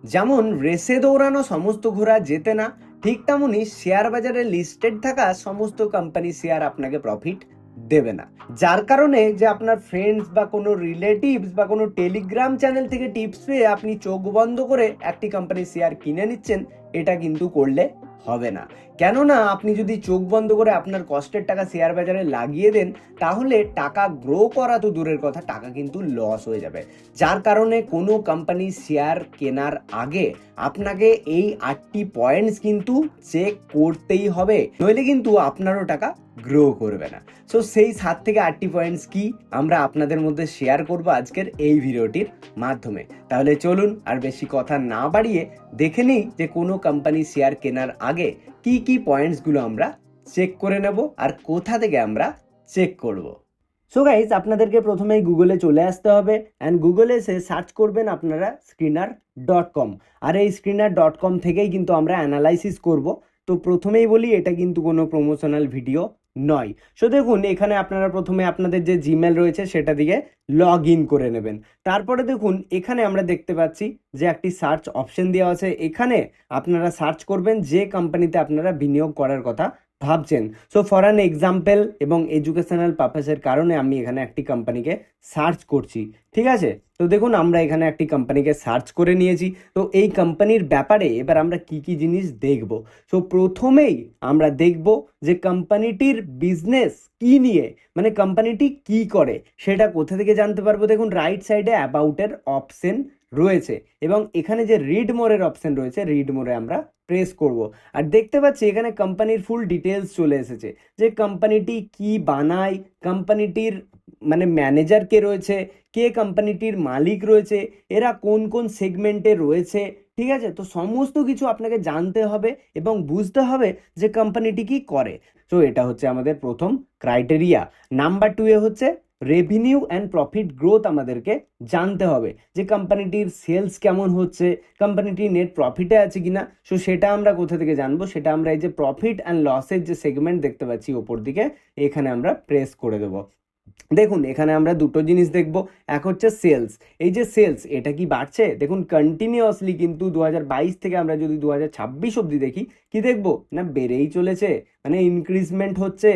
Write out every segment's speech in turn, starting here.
যেমন রেসে দৌড়ানো সমস্ত ঘোড়া জেতে না, ঠিক তেমনই শেয়ার বাজারে লিস্টেড থাকা সমস্ত কোম্পানি শেয়ার আপনাকে প্রফিট দেবে না। যার কারণে যে আপনার ফ্রেন্ডস বা কোনো রিলেটিভস বা কোনো টেলিগ্রাম চ্যানেল থেকে টিপস পেয়ে আপনি চোখ বন্ধ করে একটি কোম্পানির শেয়ার কিনে নিচ্ছেন, এটা কিন্তু করলে হবে না। কেননা আপনি যদি চোখ বন্ধ করে আপনার কষ্টের টাকা শেয়ার বাজারে লাগিয়ে দেন, তাহলে টাকা গ্রো করা তো দূরের কথা, টাকা কিন্তু লস হয়ে যাবে। যার কারণে কোনো কোম্পানির শেয়ার কেনার আগে আপনাকে এই 8টি পয়েন্টস কিন্তু চেক করতেই হবে, নইলে কিন্তু আপনারও টাকা গ্রো করবে না। সো সেই 7 থেকে 8টি পয়েন্টস কি আমরা আপনাদের মধ্যে শেয়ার করব আজকের এই ভিডিওটির মাধ্যমে। তাহলে চলুন আর বেশি কথা না বাড়িয়ে দেখে নিই যে কোনো কোম্পানির শেয়ার কেনার আগে কি কি পয়েন্টসগুলো আমরা চেক করে নেব আর কোথা থেকে আমরা চেক করব। সো গাইজ, আপনাদেরকে প্রথমেই গুগলে চলে আসতে হবে অ্যান্ড গুগলে এসে সার্চ করবেন আপনারা screener.com। আর এই screener.com থেকেই কিন্তু আমরা অ্যানালাইসিস করব। তো প্রথমেই বলি, এটা কিন্তু কোনো প্রমোশনাল ভিডিও নয়। সো দেখুন, এখানে আপনারা প্রথমে আপনাদের যে জিমেল রয়েছে সেটা দিয়ে লগ ইন করে নেবেন। তারপরে দেখুন, এখানে আমরা দেখতে পাচ্ছি যে একটি সার্চ অপশন দেওয়া আছে। এখানে আপনারা সার্চ করবেন যে কোম্পানিতে আপনারা বিনিয়োগ করার কথা ভাবছেন। সো ফর অ্যান এক্সাম্পল এবং এডুকেশনাল পারপাসের কারণে আমি এখানে একটি কোম্পানিকে সার্চ করছি, ঠিক আছে। তো দেখুন, আমরা এখানে একটি কোম্পানিকে সার্চ করে নিয়েছি। তো এই কোম্পানির ব্যাপারে এবার আমরা কি কি জিনিস দেখব। সো প্রথমেই আমরা দেখব যে কোম্পানিটির বিজনেস কি নিয়ে, মানে কোম্পানিটি কি করে সেটা কোথা থেকে জানতে পারবো। দেখুন, রাইট সাইডে অ্যাবাউটের অপশন রয়েছে এবং এখানে যে রিড মোরের অপশন রয়েছে, রিড মোরে আমরা প্রেস করব। আর দেখতে পাচ্ছি এখানে কোম্পানির ফুল ডিটেলস চলে এসেছে, যে কোম্পানিটি কি বানায়, কোম্পানিটির মানে ম্যানেজার কে রয়েছে, কে কোম্পানিটির মালিক রয়েছে, এরা কোন কোন সেগমেন্টে রয়েছে, ঠিক আছে। তো সমস্ত কিছু আপনাকে জানতে হবে এবং বুঝতে হবে যে কোম্পানিটি কি করে। তো এটা হচ্ছে আমাদের প্রথম ক্রাইটেরিয়া। নাম্বার 2 এ হচ্ছে রেভিনিউ অ্যান্ড প্রফিট গ্রোথ আমাদেরকে জানতে হবে, যে কোম্পানিটির সেলস কেমন হচ্ছে, কোম্পানিটি নেট প্রফিটে আছে কিনা। সো সেটা আমরা কোথা থেকে জানবো, সেটা আমরা এই যে প্রফিট অ্যান্ড লসের যে সেগমেন্ট দেখতে পাচ্ছি ওপর দিকে, এখানে আমরা প্রেস করে দেবো। দেখুন, এখানে আমরা দুটো জিনিস দেখব। এক হচ্ছে সেলস। এই যে সেলস, এটা কি বাড়ছে? দেখুন, কন্টিনিউয়াসলি কিন্তু 2022 থেকে আমরা যদি 2026 অবধি দেখি, কি দেখব না, বেড়েই চলেছে, মানে ইনক্রিজমেন্ট হচ্ছে,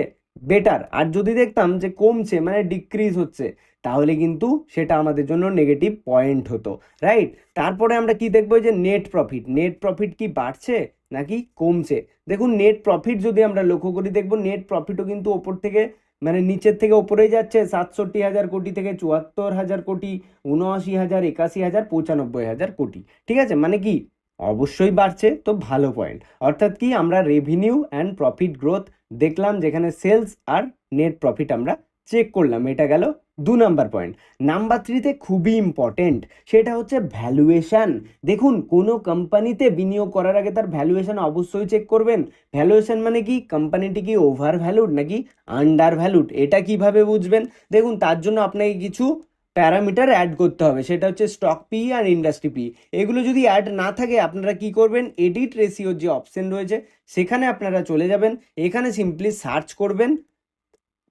বেটার। আর যদি দেখতাম যে কমছে, মানে ডিক্রিজ হচ্ছে, তাহলে কিন্তু সেটা আমাদের জন্য নেগেটিভ পয়েন্ট হতো, রাইট। তারপরে আমরা কি দেখবো, যে নেট প্রফিট, নেট প্রফিট কি বাড়ছে নাকি কমছে। দেখুন, নেট প্রফিট যদি আমরা লক্ষ্য করি, দেখবো নেট প্রফিটও কিন্তু ওপর থেকে মানে নিচের থেকে ওপরেই যাচ্ছে, 67,000 কোটি থেকে 74,000 কোটি, 79,000, 81,000, 95,000 কোটি, ঠিক আছে। মানে কি অবশ্যই বাড়ছে, তো ভালো পয়েন্ট। অর্থাৎ কি, আমরা রেভিনিউ অ্যান্ড প্রফিট গ্রোথ দেখলাম, যেখানে সেলস আর নেট প্রফিট আমরা চেক করলাম। এটা গেল 2 নাম্বার পয়েন্ট। নাম্বার 3তে খুবই ইম্পর্টেন্ট, সেটা হচ্ছে ভ্যালুয়েশন। দেখুন, কোনো কোম্পানিতে বিনিয়োগ করার আগে তার ভ্যালুয়েশন অবশ্যই চেক করবেন। ভ্যালুয়েশন মানে কি, কোম্পানিটি কি ওভার ভ্যালুড নাকি আন্ডার ভ্যালুড, এটা কিভাবে বুঝবেন। দেখুন, তার জন্য আপনাকে কিছু প্যারামিটার অ্যাড করতে হবে, সেটা হচ্ছে stock P R industry P. এগুলো যদি অ্যাড না থাকে, আপনারা কি করবেন, এডিট রেশিওর যে অপশন রয়েছে সেখানে আপনারা চলে যাবেন, এখানে সিম্পলি সার্চ করবেন,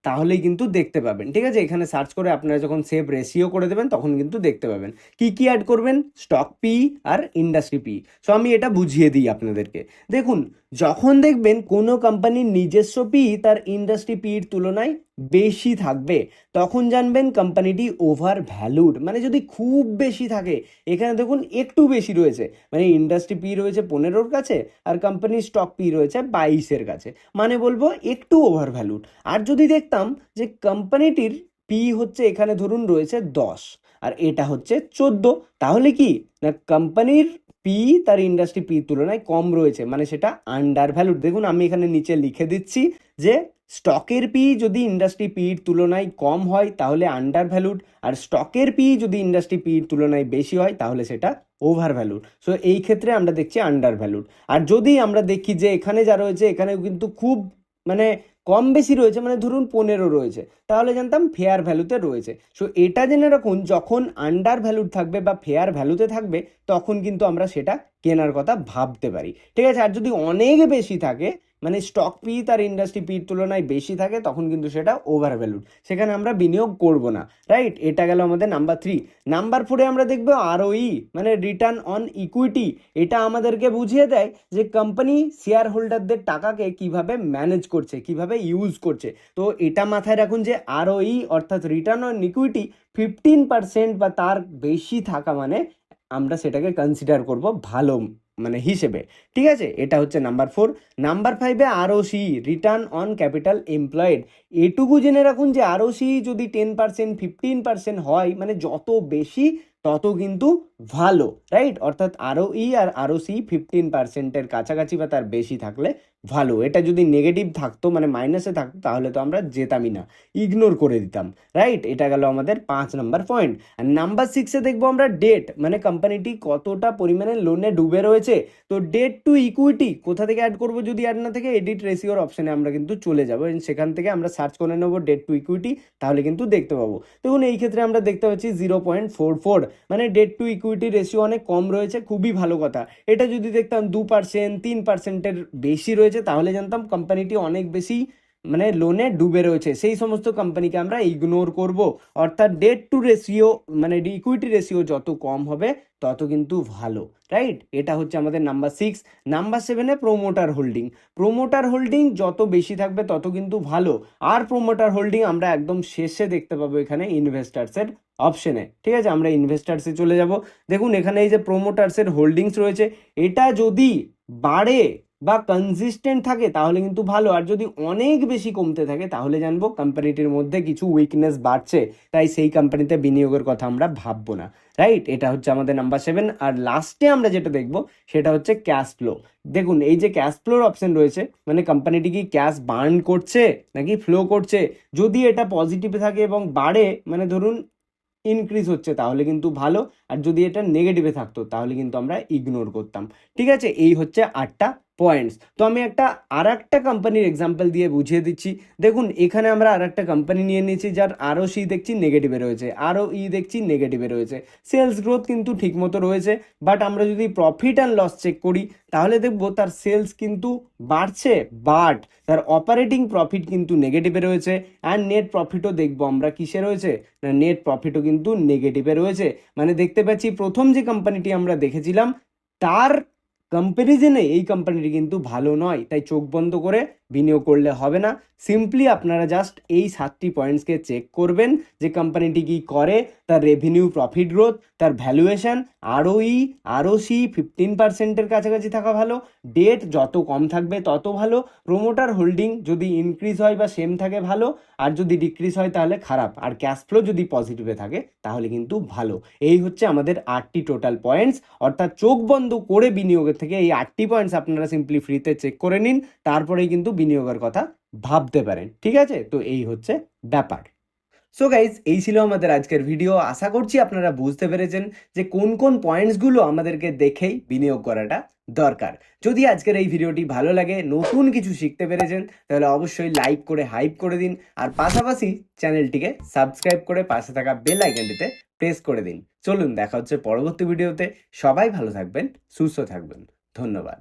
তাহলেই কিন্তু দেখতে পাবেন, ঠিক আছে। এখানে সার্চ করে আপনারা যখন সেভ রেশিও করে দেবেন, তখন কিন্তু দেখতে পাবেন কি কি অ্যাড করবেন, stock P R industry P. So আমি এটা বুঝিয়ে দিই আপনাদেরকে। দেখুন, যখন দেখবেন কোনো কোম্পানির নিজস্ব পি তার ইন্ডাস্ট্রি পির তুলনায় বেশি থাকবে, তখন জানবেন কোম্পানিটি ওভার ভ্যালুড। মানে যদি খুব বেশি থাকে, এখানে দেখুন একটু বেশি রয়েছে, মানে ইন্ডাস্ট্রি পি রয়েছে 15-র কাছে আর কোম্পানির স্টক পি রয়েছে 22-এর কাছে, মানে বলবো একটু ওভার ভ্যালুড। আর যদি দেখতাম যে কোম্পানিটির পি হচ্ছে এখানে ধরুন রয়েছে 10 আর এটা হচ্ছে 14, তাহলে কি না, কোম্পানির পি তার ইন্ডাস্ট্রি পি তুলনায় কম রয়েছে, মানে সেটা আন্ডার ভ্যালুড। দেখুন, আমি এখানে নিচে লিখে দিচ্ছি যে স্টকের পি যদি ইন্ডাস্ট্রি পির তুলনায় কম হয় তাহলে আন্ডার ভ্যালুড, আর স্টকের পি যদি ইন্ডাস্ট্রি পির তুলনায় বেশি হয় তাহলে সেটা ওভার ভ্যালুড। সো এই ক্ষেত্রে আমরা দেখছি আন্ডার ভ্যালুড। আর যদি আমরা দেখি যে এখানে যা রয়েছে, এখানেও কিন্তু খুব মানে কম বেশি রয়েছে, মানে ধরুন 15 রয়েছে, তাহলে জানতাম ফেয়ার ভ্যালুতে রয়েছে। সো এটা জেনে রাখুন, যখন আন্ডার ভ্যালুড থাকবে বা ফেয়ার ভ্যালুতে থাকবে, তখন কিন্তু আমরা সেটা কেনার কথা ভাবতে পারি, ঠিক আছে। আর যদি অনেক বেশি থাকে, মানে স্টক পি তার ইন্ডাস্ট্রি পির তুলনায় বেশি থাকে তখন কিন্তু সেটা ওভার ভ্যালুড, সেখানে আমরা বিনিয়োগ করব না, রাইট? এটা গেল আমাদের নাম্বার 3। নাম্বার 4-এ আমরা দেখবো আরওই, মানে রিটার্ন অন ইকুইটি। এটা আমাদেরকে বুঝিয়ে দেয় যে কোম্পানি শেয়ার হোল্ডারদের টাকাকে কিভাবে ম্যানেজ করছে, কিভাবে ইউজ করছে। তো এটা মাথায় রাখুন যে আরওই অর্থাৎ রিটার্ন অন ইকুইটি 15% বা তার বেশি থাকা মানে আমরা সেটাকে কনসিডার করব ভালো মানে হিসেবে, ঠিক আছে? এটা হচ্ছে নাম্বার 4। নাম্বার 5-এ ROC, return on capital employed. এটুকু জেনে রাখুন যে আরওসি যদি 10% 15% হয়, মানে যত বেশি তত কিন্তু ভালো, রাইট? অর্থাৎ আরওই আর আরওসি 15%-এর কাছাকাছি বা তার বেশি থাকলে ভালো। এটা যদি নেগেটিভ থাকতো মানে মাইনাসে থাকতো তাহলে তো আমরা যেতামই না, ইগনোর করে দিতাম, রাইট? এটা গেল আমাদের 5 নাম্বার পয়েন্ট। আর নাম্বার 6-এ দেখবো আমরা ডেট, মানে কোম্পানিটি কতটা পরিমাণে লোনে ডুবে রয়েছে। তো ডেট টু ইকুইটি কোথা থেকে অ্যাড করবো, যদি অ্যাড না থেকে এডিট রেশিওর অপশানে আমরা কিন্তু চলে যাবো, সেখান থেকে আমরা সার্চ করে নেবো ডেট টু ইকুইটি, তাহলে কিন্তু দেখতে পাবো। দেখুন এই ক্ষেত্রে আমরা দেখতে পাচ্ছি 0.44, মানে ডেট টু ইকুইটি রেশিও অনেক কম রয়েছে, খুবই ভালো কথা। এটা যদি দেখতাম 2% 3%-এর বেশি রয়েছে তাহলে জানতাম কোম্পানিটি অনেক বেশি মানে লোনে ডুবে রয়েছে, সেই সমস্ত কোম্পানিকে আমরা ইগনোর করব। অর্থাৎ ডেট টু রেশিও মানে ইকুইটি রেশিও যত কম হবে তত কিন্তু ভালো, রাইট? এটা হচ্ছে আমাদের নাম্বার 6। নাম্বার 7-এ প্রোমোটার হোল্ডিং। প্রোমোটার হোল্ডিং যত বেশি থাকবে তত কিন্তু ভালো। আর প্রোমোটার হোল্ডিং আমরা একদম শেষে দেখতে পাবো এখানে ইনভেস্টার্সের অপশনে, ঠিক আছে? আমরা ইনভেস্টার্সে চলে যাব। দেখুন এখানে এই যে প্রোমোটার্সের হোল্ডিংস রয়েছে, এটা যদি বাড়ে বা কনসিস্টেন্ট থাকে তাহলে কিন্তু ভালো, আর যদি অনেক বেশি কমতে থাকে তাহলে জানবো কোম্পানিটির মধ্যে কিছু উইকনেস বাড়ছে, তাই সেই কোম্পানিতে বিনিয়োগের কথা আমরা ভাববো না, রাইট? এটা হচ্ছে আমাদের নাম্বার 7। আর লাস্টে আমরা যেটা দেখবো সেটা হচ্ছে ক্যাশ ফ্লো। দেখুন এই যে ক্যাশ ফ্লোর অপশন রয়েছে, মানে কোম্পানিটি কি ক্যাশ বার্ন করছে নাকি ফ্লো করছে। যদি এটা পজিটিভে থাকে এবং বাড়ে, মানে ধরুন ইনক্রিজ হচ্ছে, তাহলে কিন্তু ভালো। আর যদি এটা নেগেটিভে থাকতো তাহলে কিন্তু আমরা ইগনোর করতাম, ঠিক আছে? এই হচ্ছে 8টা পয়েন্টস। তো আমি আর একটা কোম্পানির এক্সাম্পল দিয়ে বুঝিয়ে দিচ্ছি। দেখুন এখানে আমরা আর একটা কোম্পানি নিয়ে নিয়েছি যার আরওসি দেখছি নেগেটিভে রয়েছে, আরওই দেখছি নেগেটিভে রয়েছে, সেলস গ্রোথ কিন্তু ঠিকমতো রয়েছে, বাট আমরা যদি প্রফিট অ্যান্ড লস চেক করি তাহলে দেখবো তার সেলস কিন্তু বাড়ছে, বাট তার অপারেটিং প্রফিট কিন্তু নেগেটিভে রয়েছে। অ্যান্ড নেট প্রফিটও দেখবো আমরা কিসে রয়েছে না, নেট প্রফিটও কিন্তু নেগেটিভে রয়েছে। মানে দেখতে পাচ্ছি প্রথম যে কোম্পানিটি আমরা দেখেছিলাম তার কম্প্যারিজনে এই কোম্পানিটি কিন্তু ভালো নয়, তাই চোখ বন্ধ করে বিনিয়োগ করলে হবে না। সিম্পলি আপনারা জাস্ট এই 7টি পয়েন্টসকে চেক করবেন যে কোম্পানিটি কি করে, তার রেভিনিউ, প্রফিট গ্রোথ, তার ভ্যালুয়েশন, আরওই, আরওসি 15%-এর কাছাকাছি থাকা ভালো, ডেট যত কম থাকবে তত ভালো, প্রোমোটার হোল্ডিং যদি ইনক্রিজ হয় বা সেম থাকে ভালো, আর যদি ডিক্রিজ হয় তাহলে খারাপ, আর ক্যাশ ফ্লো যদি পজিটিভে থাকে তাহলে কিন্তু ভালো। এই হচ্ছে আমাদের 8টি টোটাল পয়েন্টস। অর্থাৎ চোখ বন্ধ করে বিনিয়োগের থেকে এই 8টি পয়েন্টস আপনারা সিম্পলি ফ্রিতে চেক করে নিন, তারপরেই কিন্তু বিনিয়োগের কথা ভাবতে পারেন, ঠিক আছে? তো এই হচ্ছে ব্যাপার। সো গাইজ এই ছিল আমাদের আজকের ভিডিও। আশা করছি আপনারা বুঝতে পেরেছেন যে কোন কোন পয়েন্টসগুলো আমাদেরকে দেখেই বিনিয়োগ করাটা দরকার। যদি আজকের এই ভিডিওটি ভালো লাগে, নতুন কিছু শিখতে পেরেছেন, তাহলে অবশ্যই লাইক করে হাইপ করে দিন, আর পাশাপাশি চ্যানেলটিকে সাবস্ক্রাইব করে পাশে থাকা বেল আইকনটিতে প্রেস করে দিন। চলুন দেখা হচ্ছে পরবর্তী ভিডিওতে। সবাই ভালো থাকবেন, সুস্থ থাকবেন, ধন্যবাদ।